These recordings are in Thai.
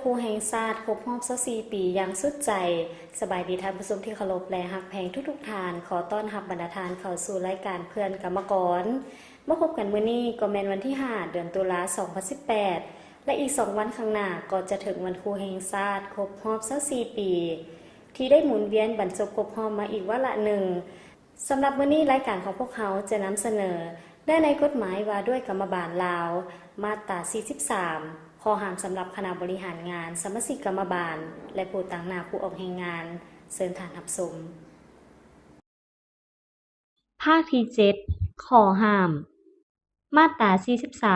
ครูแห่งชาติครบรอบ24ปีอย่างสุดใจสบายดีท่านผู้ชมที่เคารพและฮักแพงทุกๆท่านขอต้อนรับบรรดาทานเข้าสู่รายการเพื่อนกรรมกรมาพบกันมื้อนี้ก็แม่นวันที่5เดือนตุลา2018และอีก2วันข้างหน้าก็จะถึงวันครูแห่งชาติครบรอบ24ปีที่ได้หมุนเวียนบรรจบครบรอบมาอีกวาระหนึ่งสำหรับมื้อนี้รายการของพวกเขาจะนำเสนอได้ในกฎหมายว่าด้วยกรรมบาลลาวมาตรา43ข้อห้ามสำหรับคณะบริหารงานสมาชิกกรรมบาลและผู้ต่างหน้าผู้ออกแห่งงานเชิญท่านรับชมภาคที่7ข้อห้ามมาตรา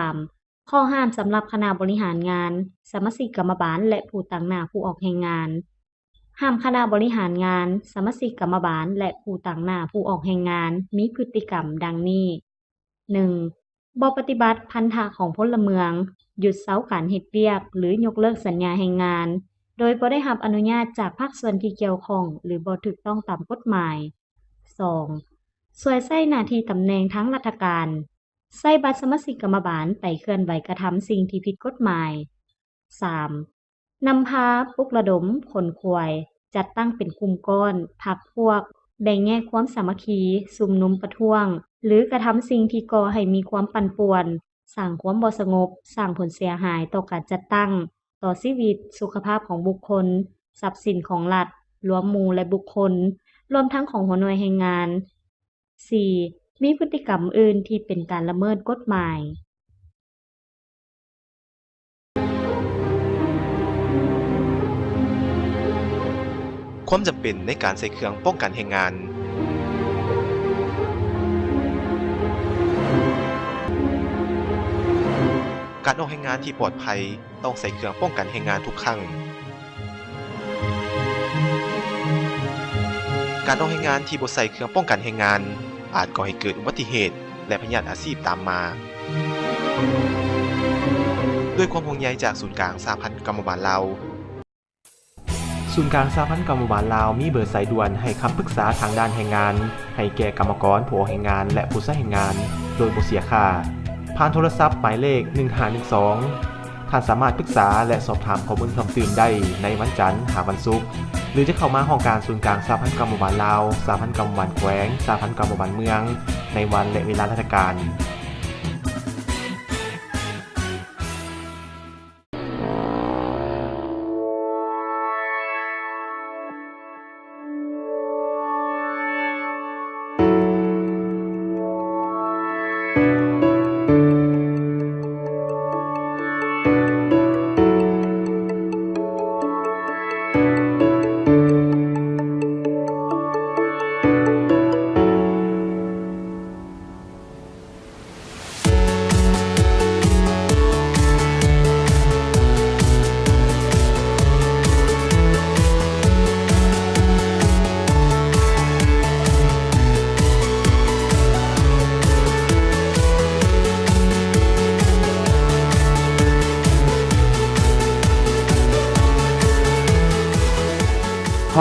43ข้อห้ามสำหรับคณะบริหารงานสมาชิกกรรมบาลและผู้ต่างหน้าผู้ออกแห่งงานห้ามคณะบริหารงานสมาชิกกรรมบาลและผู้ต่างหน้าผู้ออกแห่งงานมีพฤติกรรมดังนี้ 1. บ่ปฏิบัติพันธะของพลเมืองหยุดเซาการเฮ็ดเวียกหรือยกเลิกสัญญาแรงงานโดยบ่ได้รับอนุญาตจากภาคส่วนที่เกี่ยวข้องหรือบ่ถูกต้องตามกฎหมาย 2. ช่วยใช้หน้าที่ตำแหน่งทางราชการใช้บัตรสมาชิกกรรมบาลไปเคลื่อนไหวกระทำสิ่งที่ผิดกฎหมาย 3. นำพาปลุกระดมขนขวายจัดตั้งเป็นกลุ่มก้อนพรรคพวกแบ่งแยกความสามัคคีชุมนุมประท้วงหรือกระทำสิ่งที่ก่อให้มีความปั่นป่วนสร้างความบ่สงบสร้างผลเสียหายต่อการจัดตั้งต่อชีวิตสุขภาพของบุคคลทรัพย์สินของรัฐรวมหมู่และบุคคลรวมทั้งของหัวหน่วยแรงงาน 4. มีพฤติกรรมอื่นที่เป็นการละเมิดกฎหมายความจำเป็นในการใช้เครื่องป้องกันแรงงานการออกแรงงานที่ปลอดภัยต้องใส่เครื่องป้องกันแรงงานทุกครั้งการออกแรงงานที่บ่ใส่เครื่องป้องกันแรงงานอาจก่อให้เกิดอุบัติเหตุและพยาธิอาชีพตามมาด้วยความห่วงใยจากศูนย์กลางสหพันธ์กรรมบาลลาวศูนย์กลางสหพันธ์กรรมบาลลาวมีเบอร์สายด่วนให้คำปรึกษาทางด้านแรงงานให้แก่กรรมกรผู้ออกแรงงานและผู้ใช้แรงงานโดยบ่เสียค่าผ่านโทรศัพท์หมายเลข1512ท่านสามารถปรึกษาและสอบถามข้อมูลเพิ่มเติมได้ในวันจันทร์หาวันศุกร์หรือจะเข้ามาห้องการศูนย์กลางสหพันธ์กรรมบาลลาวสหพันธ์กรรมบาลแขวงสหพันธ์กรรมบาลเมืองในวันและเวลาราชการ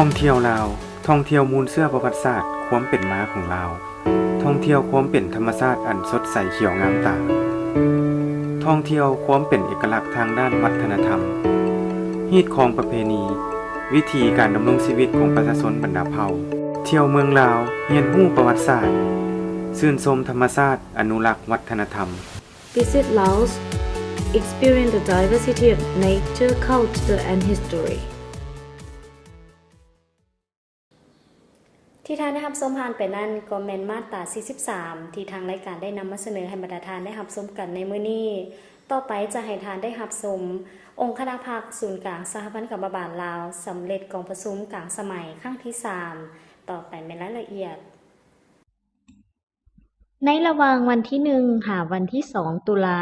ท่องเที่ยวลาวท่องเที่ยวมูลเสื้อประวัติศาสตร์ความเป็นมาของลาวท่องเที่ยวความเป็นธรรมชาติอันสดใสเขียวงามตาท่องเที่ยวความเป็นเอกลักษณ์ทางด้านวัฒนธรรมฮีตของประเพณีวิธีการดำรงชีวิตของประชาชนบรรดาเผ่าเที่ยวเมืองลาวเรียนรู้ประวัติศาสตร์ชื่นชมธรรมชาติอนุรักษ์วัฒนธรรม Visit Laos. Experience the diversity of nature, culture, and history. ที่ท่านได้รับชมผ่านไปนั่นก็แม่นมาตรา43ที่ทางรายการได้นำมาเสนอให้บรรดาทานได้รับชมกันในมื้อนี้ต่อไปจะให้ทานได้รับชมองค์คณะพรรคศูนย์กลางสหพันธ์กรรมบาลลาวสำเร็จกองประชุมกลางสมัยครั้งที่3ต่อไปเป็นรายละเอียดในระหว่างวันที่1หาวันที่2ตุลา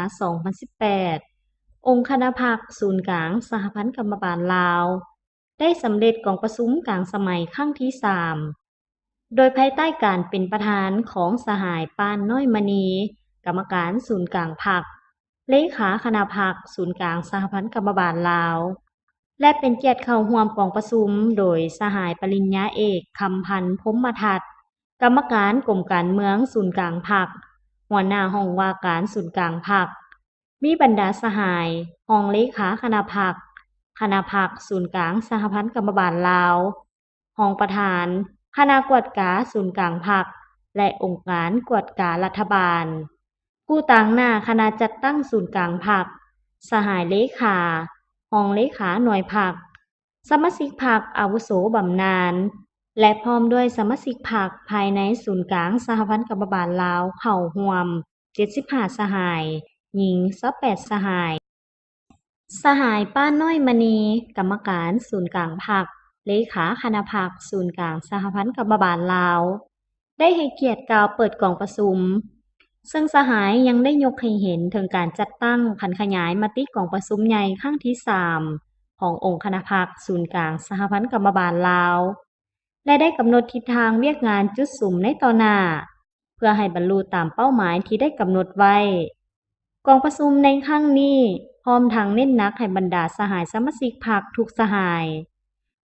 2018องค์คณะพรรคศูนย์กลางสหพันธ์กรรมบาลลาวได้สำเร็จกองประชุมกลางสมัยครั้งที่3โดยภายใต้การเป็นประธานของสหายปานน้อยมณีกรรมการศูนย์กลางพรรคเลขาคณะพรรคศูนย์กลางสหพันธ์กรรมบาลลาวและเป็นเกียรติเข้าร่วมกองประชุมโดยสหายปริญญาเอกคำพันธ์พรหมทัศน์กรรมการกรมการเมืองศูนย์กลางพรรคหัวหน้าห้องว่าการศูนย์กลางพรรคมีบรรดาสหายห้องเลขาคณะพรรค คณะพรรคศูนย์กลางสหพันธ์กรรมบาลลาวรองประธาน คณะกวดกาศูนย์กลางพรรคและองค์การกวดการัฐบาล ผู้ต่างหน้าคณะจัดตั้งศูนย์กลางพรรคสหายเลขารองเลขาหน่วยพรรคสมาชิกพรรคอาวุโสบำนาญและพร้อมด้วยสมาชิกพรรคภายในศูนย์กลางสหพันธ์กรรมบาลลาวเข้าร่วม75สหายหญิง28สหายสหายป้าน้อยมณีกรรมการศูนย์กลางพรรคเลขาคณะพรรคศูนย์กลางสหพันธ์กรรมบาลลาวได้ให้เกียรติกล่าวเปิดกล่องประชุมซึ่งสหายยังได้ยกให้เห็นถึงการจัดตั้งพันขยายมติกล่องประชุมใหญ่ครั้งที่3ขององค์คณะพรรคศูนย์กลางสหพันธ์กรรมบาลลาวและได้กำหนดทิศทางเวียกงานจุดสุมในต่อหน้าเพื่อให้บรรลุตามเป้าหมายที่ได้กำหนดไว้กองประชุมในครั้งนี้พร้อมทั้งเน้นหนักให้บรรดาสหายสมาชิกพรรคทุกสหาย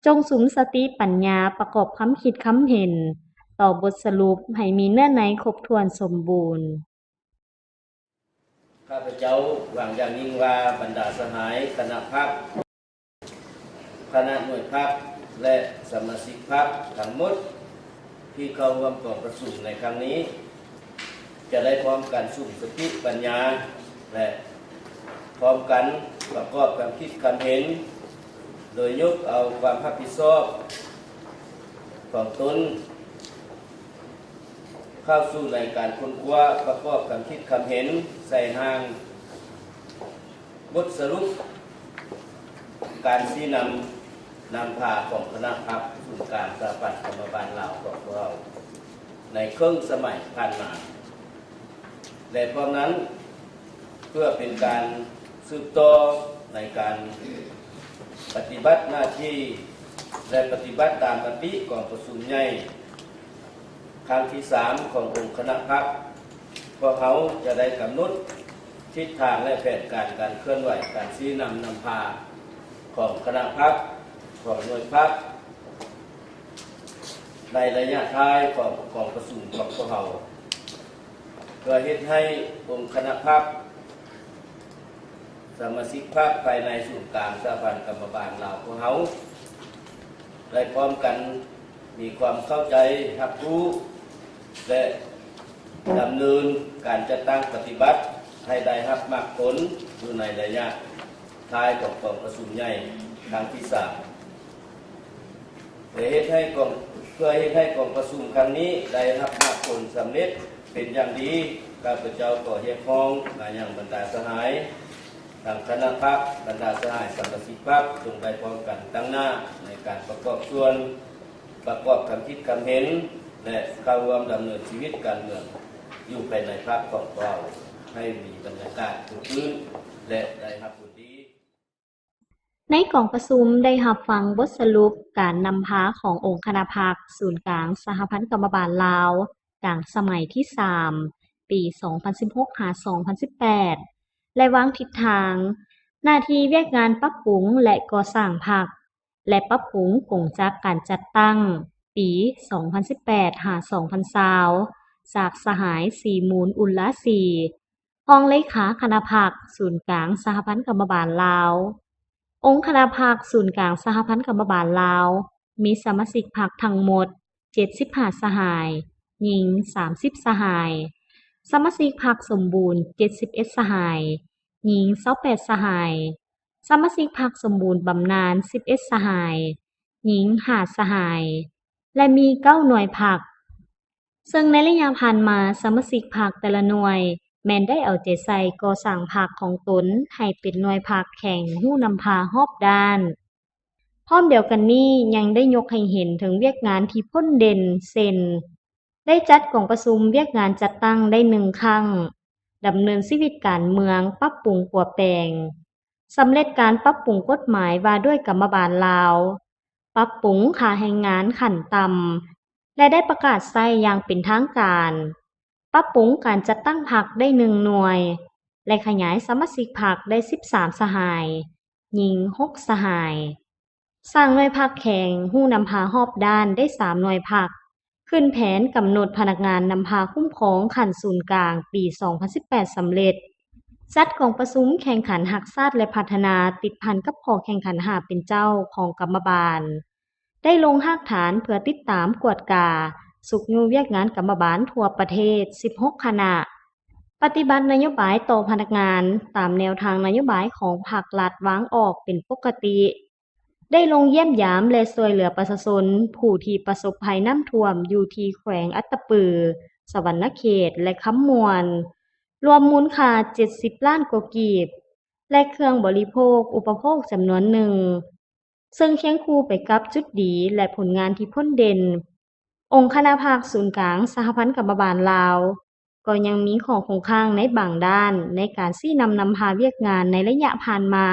จงสุมสติปัญญาประกอบคำคิดคำเห็นต่อบทสรุปให้มีเนื้อในครบถ้วนสมบูรณ์ข้าพเจ้าหวังอย่างยิ่งว่าบรรดาสหายคณะพรรคคณะหน่วยพรรคและสมาชิกพรรคทั้งหมดที่เข้าร่วมกองประชุมในครั้งนี้จะได้พร้อมกันสุ่มสติปัญญาและพร้อมกันประกอบความคิดความเห็นโดยยกเอาความรับผิดชอบของตนเข้าสู่ในการค้นคว้าประกอบความคิดความเห็นใส่ห้างบทสรุปการชี้นำพาของคณะพรรคศูนย์กลางสหพันธ์กรรมบาลลาวของพวกเราในครึ่งสมัยผ่านมาและพร้อมนั้นเพื่อเป็นการสืบต่อในการปฏิบัติหน้าที่และปฏิบัติตามมติกองประชุมใหญ่ครั้งที่3ขององค์คณะพรรคพวกเขาจะได้กำหนดทิศทางและแผนการเคลื่อนไหวการชี้นำพาของคณะพรรคของหน่วยพรรคในระยะท้ายของกองประชุมของพวกเขาเพื่อเฮ็ดให้องค์คณะพรรคสมาชิกพรรคภายในศูนย์กลางสหพันธ์กรรมบาลลาวพวกเขาได้พร้อมกันมีความเข้าใจรับรู้และดำเนินการจัดตั้งปฏิบัติให้ได้รับมากผลอยู่ในระยะท้ายของกองประชุมใหญ่ครั้งที่3เพื่อให้กองประชุมครั้งนี้ได้รับมากผลสำเร็จเป็นอย่างดีข้าพเจ้าขอเรียกร้องมายังบรรดาสหายทางคณะพรรคบรรดาสหายสมาชิกพรรคจงได้พร้อมกันตั้งหน้าในการประกอบส่วนประกอบความคิดความเห็นและเข้าร่วมดำเนินชีวิตการเมืองอยู่ภายในพรรคของเราให้มีบรรยากาศพื้นและได้รับผลดีในกองประชุมได้รับฟังบทสรุปการนำพาขององค์คณะพรรคศูนย์กลางสหพันธ์กรรมบาลลาวกลางสมัยที่3ปี 2016-2018 และวางทิศทางหน้าที่เวียกงานปรับปรุงและก่อสร้างพรรคและปรับปรุงกงจักการจัดตั้งปี 2018-2020 จากสหายสีมูลอุลลาสีรองเลขาคณะพรรคศูนย์กลางสหพันธ์กรรมบาลลาวองค์คณะพรรคศูนย์กลางสหพันธ์กรรมบาลลาวมีสมาชิกพรรคทั้งหมด75สหายหญิง30สหายสมาชิกพรรคสมบูรณ์71สหายหญิง28สหายสมาชิกพรรคสมบูรณ์บำนาญ11สหายหญิง5สหายและมี9หน่วยพรรคซึ่งในระยะผ่านมาสมาชิกพรรคแต่ละหน่วยแม่นได้เอาใจใส่ก่อสร้างพรรคของตนให้เป็นหน่วยพรรคแข่งหู้นำพารอบด้านพร้อมเดียวกันนี้ยังได้ยกให้เห็นถึงเวียกงานที่พ้นเด่นเซ็นได้จัดกองประชุมเวียกงานจัดตั้งได้1ครั้งดำเนินชีวิตการเมืองปรับปรุงปัวแปลงสำเร็จการปรับปรุงกฎหมายว่าด้วยกรรมบาลลาวปรับปรุงค่าแรงงานขั้นต่ำและได้ประกาศใช้อย่างเป็นทางการปรับปรุงการจัดตั้งพรรคได้1หน่วยและขยายสมาชิกพรรคได้13สหายหญิง6สหายสร้างหน่วยพรรคแข่งหู้นำพารอบด้านได้3หน่วยพรรคขึ้นแผนกำหนดพนักงานนำพาคุ้มครองขั้นศูนย์กลางปี 2018 สำเร็จ จัดกองประชุมแข่งขันหักษาและพัฒนาติดพันกับขอแข่งขันหาเป็นเจ้าของกรรมบาลได้ลงรากฐานเพื่อติดตามกวดกาสุกยูเวียกงานกรรมบาลทั่วประเทศ16คณะปฏิบัตินโยบายต่อพนักงานตามแนวทางนโยบายของภาครัฐวางออกเป็นปกติได้ลงเยี่ยมยามและช่วยเหลือประชาชนผู้ที่ประสบภัยน้ำท่วมอยู่ที่แขวงอัตตปือสวรรณเขตและคำมวลรวมมูลค่า70ล้านกว่ากีบและเครื่องบริโภคอุปโภคจำนวนหนึ่งซึ่งเคียงคู่ไปกับจุดดีและผลงานที่พ้นเด่นองค์คณะภาคศูนย์กลางสหพันธ์กรรมบาลลาวก็ยังมีข้อคงค้างในบางด้านในการชี้นำพาเวียกงานในระยะผ่านมา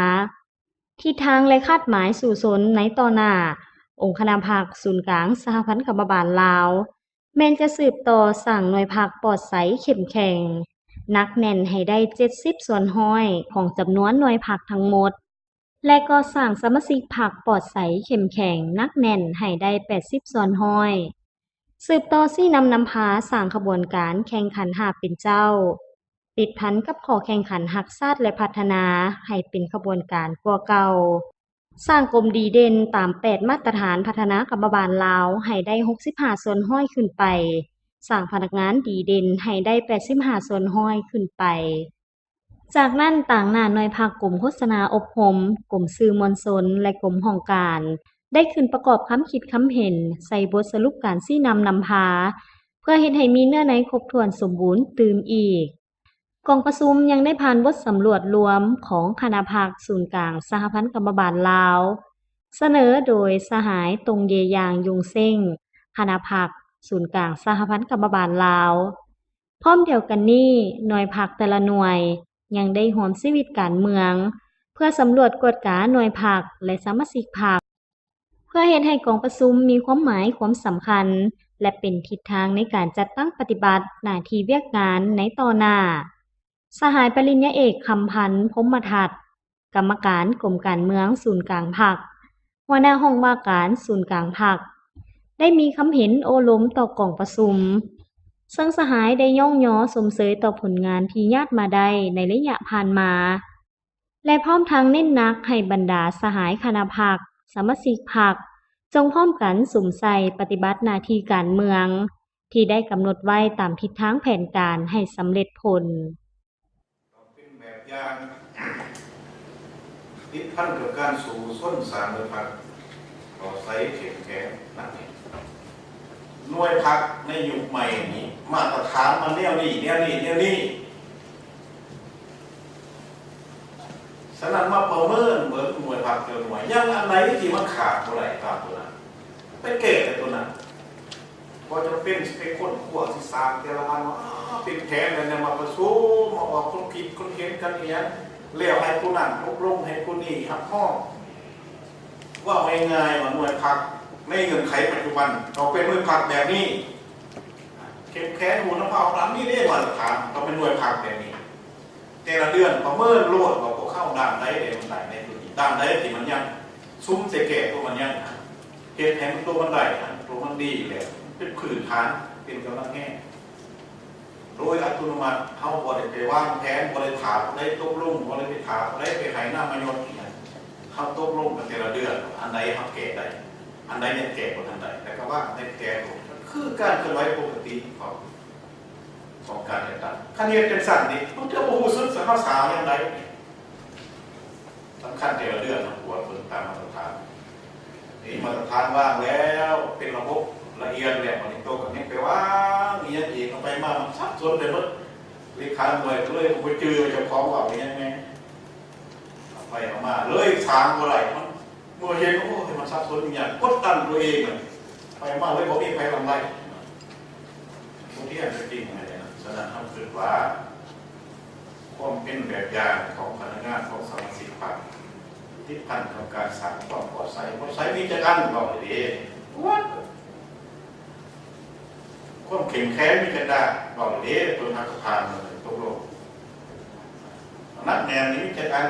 ทิศทางและคาดหมายสู่สนในต่อหน้าองค์คณะภาคศูนย์กลางสหพันธ์กรรมบาลลาวแม้นจะสืบต่อสร้างหน่วยภาคปลอดใสเข้มแข็งนักแน่นให้ได้70ส่วนห้อยของจำนวนหน่วยภาคทั้งหมดและก็สร้างสมาชิกภาคปลอดใสเข้มแข็งนักแน่นให้ได้80ส่วนห้อยสืบต่อซี่นำพาสร้างขบวนการแข่งขันหาเป็นเจ้าติดพันกับขอแข่งขันหักษาและพัฒนาให้เป็นขบวนการกว่าเก่าสร้างกรมดีเด่นตาม8มาตรฐานพัฒนากรรมบาลลาวให้ได้65ส่วนห้อยขึ้นไปสร้างพนักงานดีเด่นให้ได้85ส่วนห้อยขึ้นไปจากนั้นต่างหน้าหน่วยภาคกรมโฆษณาอบรมกรมสื่อมวลชนและกรมห้องการได้ขึ้นประกอบคำคิดคำเห็นใส่บทสรุปการชี้นำพาเพื่อเฮ็ดให้มีเนื้อในครบถ้วนสมบูรณ์ตื่มอีกกองประชุมยังได้ผ่านบทสำรวจรวมของคณะภาคศูนย์กลางสหพันธ์กรรมบาลลาวเสนอโดยสหายตรงเยยางยุงเซ้งคณะภาคศูนย์กลางสหพันธ์กรรมบาลลาวพร้อมเดียวกันนี้หน่วยภาคแต่ละหน่วยยังได้ร่วมชีวิตการเมืองเพื่อสำรวจกวดกาหน่วยภาคและสมาชิกภาคเพื่อเฮ็ดให้กองประชุมมีความหมายความสำคัญและเป็นทิศทางในการจัดตั้งปฏิบัติหน้าที่เวียกงานในต่อหน้าสหายปริญญาเอกคำพันธ์พรหมทัศน์กรรมการกรมการเมืองศูนย์กลางภาคหัวหน้าห้องว่าการศูนย์กลางภาคได้มีคำเห็นโอล้มต่อกองประชุมซึ่งสหายได้ย่องย้อสมเสยต่อผลงานที่ญาติมาได้ในระยะผ่านมาและพร้อมทั้งเน้นหนักให้บรรดาสหายคณะภาคสมาชิกภาคจงพร้อมกันสุมใส่ปฏิบัติหน้าที่การเมืองที่ได้กำหนดไว้ตามทิศทางแผนการให้สำเร็จผลเป็นแบบอย่างติดพันกับการสู่ส้นสารหน่วยพักต่อไซส์เข้มแข็งนั่นเองหน่วยพักในยุคใหม่นี้มาตรฐานมันแนวนี้ฉะนั้นมาประเมินเหมือนหน่วยพักเจอหน่วยยังอันไหนที่มันขาดตัวไหนตามตัวนั้นไปเก็บแต่ตัวนั้นพอจะเป็นไปค้นขวดที่สามแต่ละอันว่าเป็นแผนอะไรมาประชุมมาออกคนผิดคนเขียนกันเนี้ยเลี้ยวให้ผู้นั้นอบรมให้ผู้นี้ครับพ่อว่าง่ายๆว่าหน่วยพักในเงื่อนไขปัจจุบันเราเป็นหน่วยพักแบบนี้เข้มแข็งหัวน้ำเผาร้านนี้เรียกว่าฐานเราเป็นหน่วยพักแบบนี้แต่ละเดือนประเมินโลดว่าพวกเข้าด้านใดเดี๋ยวมันไหนในตัวนี้ด้านใดที่มันยังซุ้มเสกะตัวมันยังเก็บแทนตัวมันได้ตัวมันดีเลยเป็นผืนฐานเป็นกำลังแง่โดยอัตโนมัติเขาบริไปว่างแผนบริถามได้ตกลงบริไปถามได้ไปให้หน้ามายนเขาตกลงกันแต่ละเดือนอันใดเขาแก่ได้อันใดเนี่ยแก่กว่าอันใดแต่ก็ว่าในแก่คือการเคลื่อนไหวปกติของการจัดตั้งขั้นเรียนเป็นสั่นนี่ต้องเจ้าโอ้โหสุดสาวอย่างไรสำคัญแต่ละเดือนหัวฝึกตามมาตรฐานนี่มาตรฐานว่างแล้วเป็นระบบละเอียดแบบมันโตกับนี้ไปว่ามีอย่างอีกเอาไปมามันซับซ้อนเลยมั้งเลขาหน่วยก็เลยผมไปเจอจะพร้อมกับอย่างไงเอาไปเอามาเลยสางอะไรมันเมื่อเย็นโอ้ยมันซับซ้อนอย่างกดดันตัวเองไปมาเลยบอกมีใครทำไรตรงนี้จริงอะไรนะฉะนั้นทำสุดว่าความเป็นแบบอย่างของพนักงานของสมาชิกพรรคที่พันกับการสั่งความปลอดภัยมีจะกันบอกเลยดีความเข่งแค้นมีกันได้บอกเลยดีตัวทางสะพานตกลงนักแนวนี้จะกัน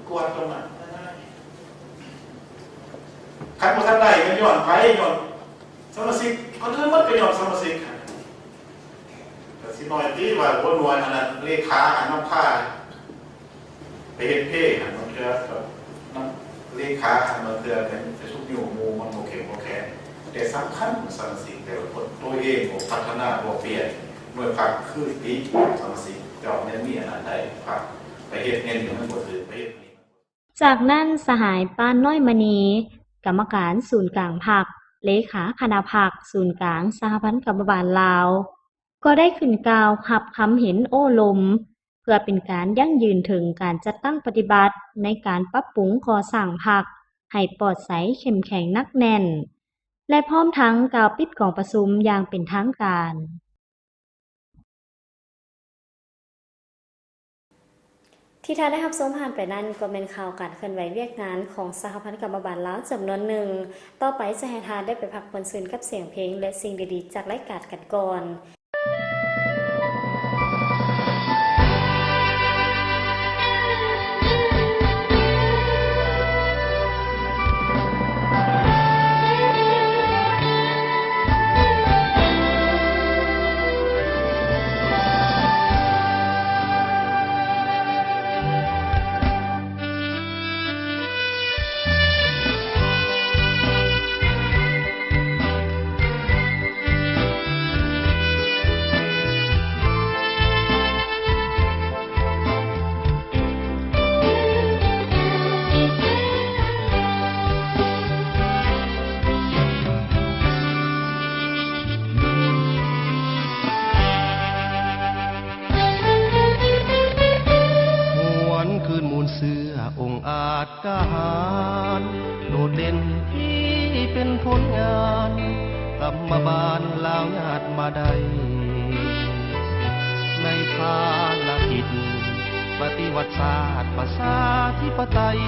กวดตรงนั้นขันบุทันได้ก็ย้อนไปย้อนสมาชิกก็เรื่องมันก็ย้อนสมาชิกแต่สิน้อยที่ว่าวนวายอันนั้นเลขาอันน้ำผ้า ไปเฮ็ดเพ่หันมาเทื่อกับน้ำเลขาหันมาเทื่อเป็นไปชุบนิ้วมูมันโอเคโอเคแต่สำคัญสังสิแต่ว่าตัวเองบ่พัฒนาบ่เปลี่ยนเมื่อพักคือปีสังสิเจ้าเนี่ยมีอันนั้นได้พักไปเฮ็ดเงินอยู่มันบ่ถือไปเฮ็ดนี่ จากนั้นสหายป้านน้อยมณี กรรมการศูนย์กลางพรรคเลขาคณะพรรคศูนย์กลางสหพันธ์กรรมบาลลาว ก็ได้ขึ้นกล่าวรับคำเห็นโอ้ลม เพื่อเป็นการยั่งยืนถึงการจัดตั้งปฏิบัติในการปรับปรุงก่อสร้างพรรคให้ปลอดใสเข้มแข็งนักแน่น และพร้อมทั้งกล่าวปิดกองประชุมอย่างเป็นทางการ ที่ท่านได้รับชมผ่านไปนั้นก็เป็นข่าวการเคลื่อนไหวเวียกงานของสหพันธ์กรรมบาลลาวจำนวนหนึ่ง ต่อไปจะให้ทานได้ไปพักผ่อนซื่นกับเสียงเพลงและสิ่งดีๆจากรายการกันก่อนเสื้อองค์อาจกหารโดดเด่นที่เป็นผลงานกรรมบาลลาวญาติมาได้ในภารกิจปฏิวัติศาสตร์ประชาธิปไตย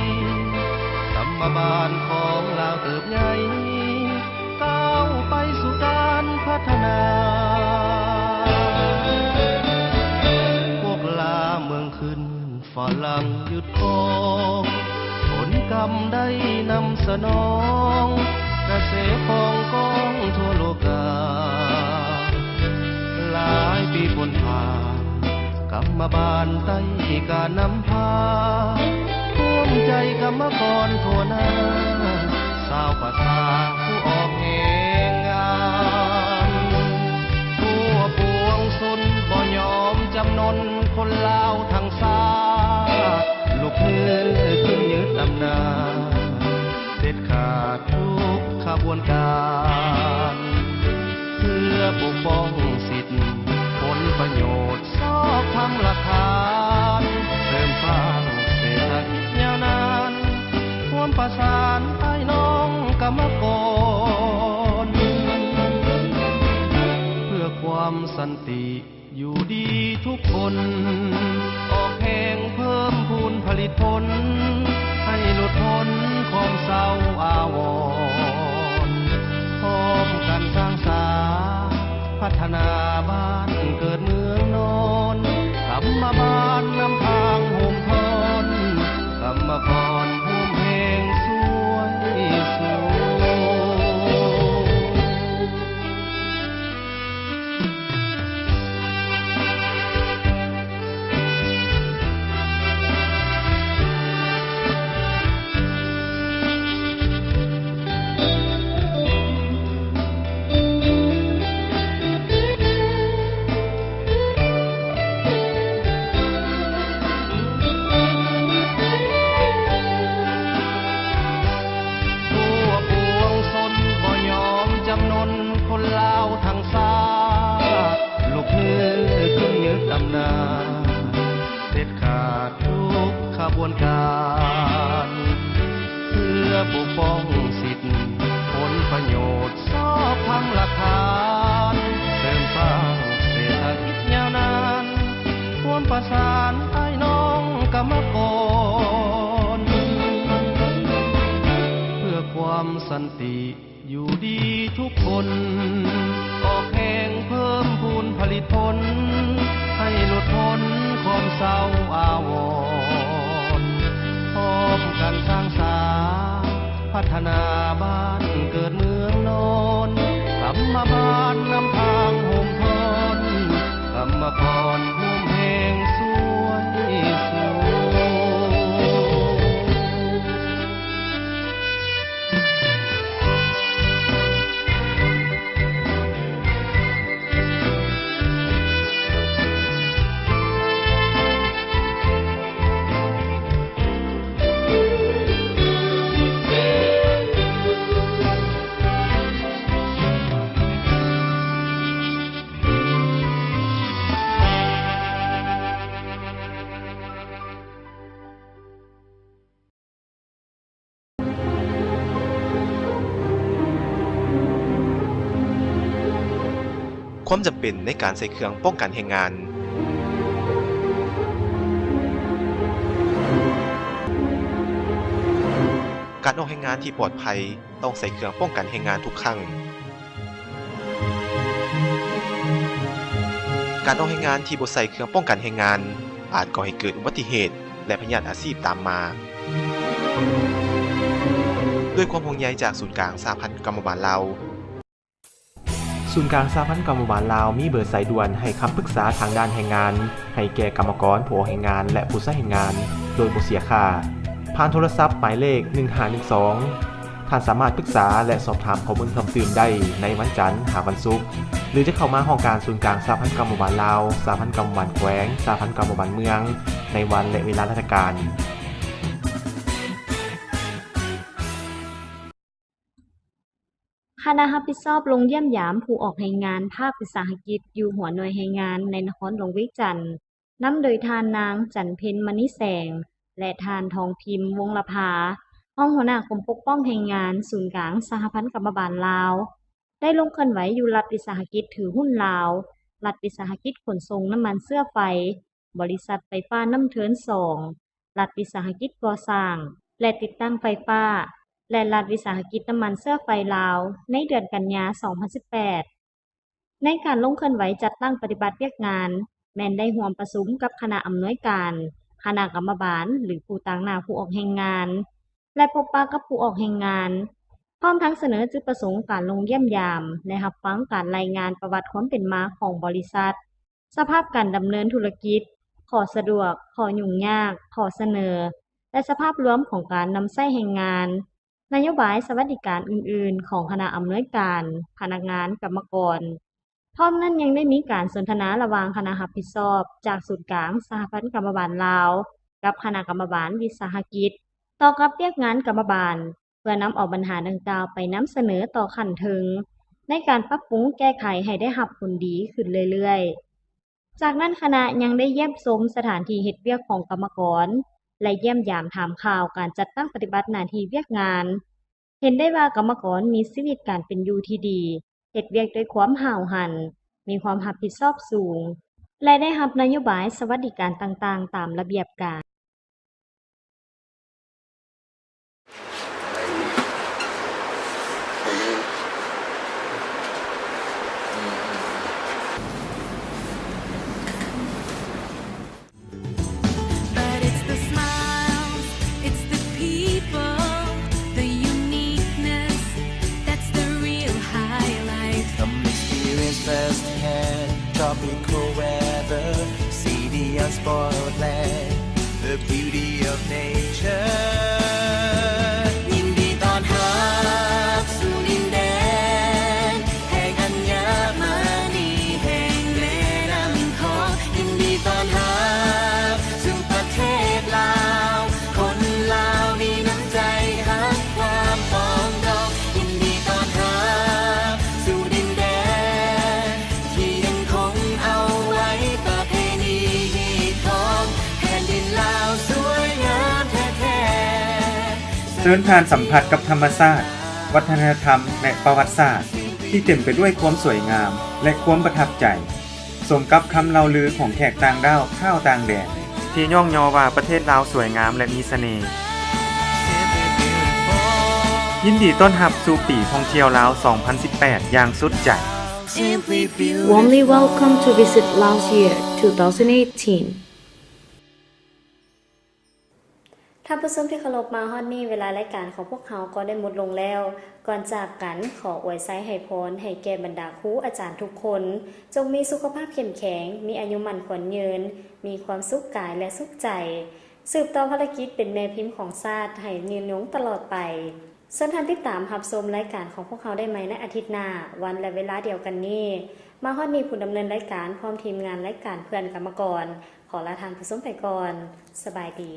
กรรมบาลของลาวเติบใหญ่ก้าวไปสู่การพัฒนาพวกลาเมืองขึ้นฝรั่งหยุดคองผลกรรมได้นำสนองกระแสของกองทั่วโลกาหลายปีพ้นผ่านกรรมบาลใต้การนำพาร่วมใจกรรมกรทั่วหน้าสาวภาษาผู้ออกแห่งงานผู้ปวงชนบ่ยอมจำนนคนลาวทั้งชาติลุกขึ้นยึดอำนาจเด็ดขาดทุกขบวนการเพื่อปกป้องสิทธิผลประโยชน์ชอบธรรมหลักฐานเสริมสร้างเศรษฐกิจยาวนานร่วมประสานไอ้น้องกรรมกรเพื่อความสันติอยู่ดีทุกคนออกแห่งเพิ่มพูนผลิตผลให้หลุดพ้นความเศร้าอาวรณ์พร้อมกันสร้างสรรค์พัฒนาบ้านเกิดเมืองนอนกรรมบาลนำทางโฮมทนกรรมกรภูมิแห่งสวยสูงคนลาวทั้งชาติลุกขึ้นยึดอำนาจเด็ดขาดทุกขบวนการเพื่อปกป้องสิทธิผลประโยชน์ชอบธรรมหลักฐานเสริมสร้างเศรษฐกิจยาวนานร่วมประสานไอ้น้องกรรมกรเพื่อความสันติอยู่ดีทุกคนออกแห่งเพิ่มพูนผลิตผลให้หลุดพ้นความเศร้าอาวรณ์พร้อมกันสร้างสรรค์พัฒนาบ้านเกิดเมืองนอนกรรมบาลนำทางโฮมทนกรรมกรภูมิแห่งสวยสูง ความจำเป็นในการใส่เครื่องป้องกันแรงงาน การออกแรงงานที่ปลอดภัยต้องใส่เครื่องป้องกันแรงงานทุกครั้ง การออกแรงงานที่บ่ใส่เครื่องป้องกันแรงงานอาจก่อให้เกิดอุบัติเหตุและพยาธิอาชีพตามมา ด้วยความห่วงใยจากศูนย์กลางสหพันธ์กรรมบาลลาว ศูนย์กลางสหพันธ์กรรมบาลลาวมีเบอร์สายด่วนให้คำปรึกษาทางด้านแรงงาน ให้แก่กรรมกรผู้ออกแรงงานและผู้ใช้แรงงาน โดยบ่เสียค่าผ่านโทรศัพท์หมายเลข 1512 ท่านสามารถปรึกษาและสอบถามข้อมูลเพิ่มเติมได้ในวันจันทร์หาวันศุกร์หรือจะเข้ามาห้องการศูนย์กลางสหพันธ์กรรมบาลลาวสหพันธ์กรรมบาลแขวงสหพันธ์กรรมบาลเมืองในวันและเวลาราชการ คณะรับผิดชอบลงเยี่ยมยามผู้ออกแรงงานภาควิสาหกิจอยู่หัวหน่วยแรงงานในนครหลวงเวียงจันทน์นำโดยทานนางจันเพ็ญมณีแสงและทานทองพิมพ์วงละภารองหัวหน้ากรมปกป้องแรงงานศูนย์กลางสหพันธ์กรรมบาลลาวได้ลงเคลื่อนไหวอยู่รัฐวิสาหกิจถือหุ้นลาวรัฐวิสาหกิจขนส่งน้ำมันเสื้อไฟบริษัทไฟฟ้าน้ำเทิน2รัฐวิสาหกิจก่อสร้างและติดตั้งไฟฟ้าและรัฐวิสาหกิจน้ำมันเสื้อไฟลาวในเดือนกันยายน 2018 ในการลงเคลื่อนไหวจัดตั้งปฏิบัติเวียกงานแม่นได้ร่วมประชุมกับคณะอำนวยการคณะกรรมบาลหรือผู้ต่างหน้าผู้ออกแรงงานและพบปะกับผู้ออกแรงงานพร้อมทั้งเสนอจุดประสงค์การลงเยี่ยมยามและรับฟังการรายงานประวัติความเป็นมาของบริษัทสภาพการดำเนินธุรกิจข้อสะดวกข้อยุ่งยากข้อเสนอและสภาพรวมของการนำใช้แรงงานนโยบายสวัสดิการอื่นๆของคณะอำนวยการพนักงานกรรมกรพร้อมนั้นยังได้มีการสนทนาระหว่างคณะรับผิดชอบจากศูนย์กลางสหพันธ์กรรมบาลลาวกับคณะกรรมบาลวิสาหกิจต่อกับเวียกงานกรรมบาลเพื่อนำเอาปัญหาดังกล่าวไปนำเสนอต่อขั้นถึงในการปรับปรุงแก้ไขให้ได้รับผลดีขึ้นเรื่อยๆจากนั้นคณะยังได้เยี่ยมชมสถานที่เฮ็ดเวียกของกรรมกรและเยี่ยมยามถามข่าวการจัดตั้งปฏิบัติหน้าที่เวียกงานเห็นได้ว่ากรรมกรมีชีวิตการเป็นอยู่ที่ดีเฮ็ดเวียกด้วยความห้าวหันมีความรับผิดชอบสูงและได้รับนโยบายสวัสดิการต่างๆตามระเบียบการ But it's the smiles, it's the people, the uniqueness, that's the real highlight. Come experience firsthand tropical weather, see the unspoiled land, the beauty of nature. ยินดีต้อนรับสู่ดินแดนแห่งอัญมณีแห่งแม่น้ำโขงยินดีต้อนรับสู่ประเทศลาวคนลาวมีน้ำใจฮักความปองดองยินดีต้อนรับสู่ดินแดนที่ยังคงเอาไว้ประเพณีของแผ่นดินลาวสวยงามแท้ๆ เชิญทานสัมผัสกับธรรมชาติวัฒนธรรมและประวัติศาสตร์ที่เต็มไปด้วยความสวยงามและความประทับใจสมกับคำเล่าลือของแขกต่างดาวข้าวต่างแดนที่ย่องยอว่าประเทศลาวสวยงามและมีเสน่ห์ยินดีต้อนรับสู่ปีท่องเที่ยวลาว 2018 อย่างสุดใจ Warmly welcome to visit Laos Year 2018. ท่านผู้ชมที่เคารพมาฮอดนี้เวลารายการของพวกเราก็ได้หมดลงแล้ว ก่อนจากกันขออวยไซให้พรให้แก่บรรดาครูอาจารย์ทุกคน จงมีสุขภาพเข้มแข็ง มีอายุมั่นขวัญยืน มีความสุขกายและสุขใจ สืบต่อภารกิจเป็นแม่พิมพ์ของชาติให้ยืนยงตลอดไปส่วนท่านติดตามรับชมรายการของพวกเราได้ไหมในอาทิตย์หน้า วันและเวลาเดียวกันนี้ มาฮอดนี้ผู้ดำเนินรายการพร้อมทีมงานรายการเพื่อนกรรมกร ขอลาท่านผู้ชมไปก่อน สบายดี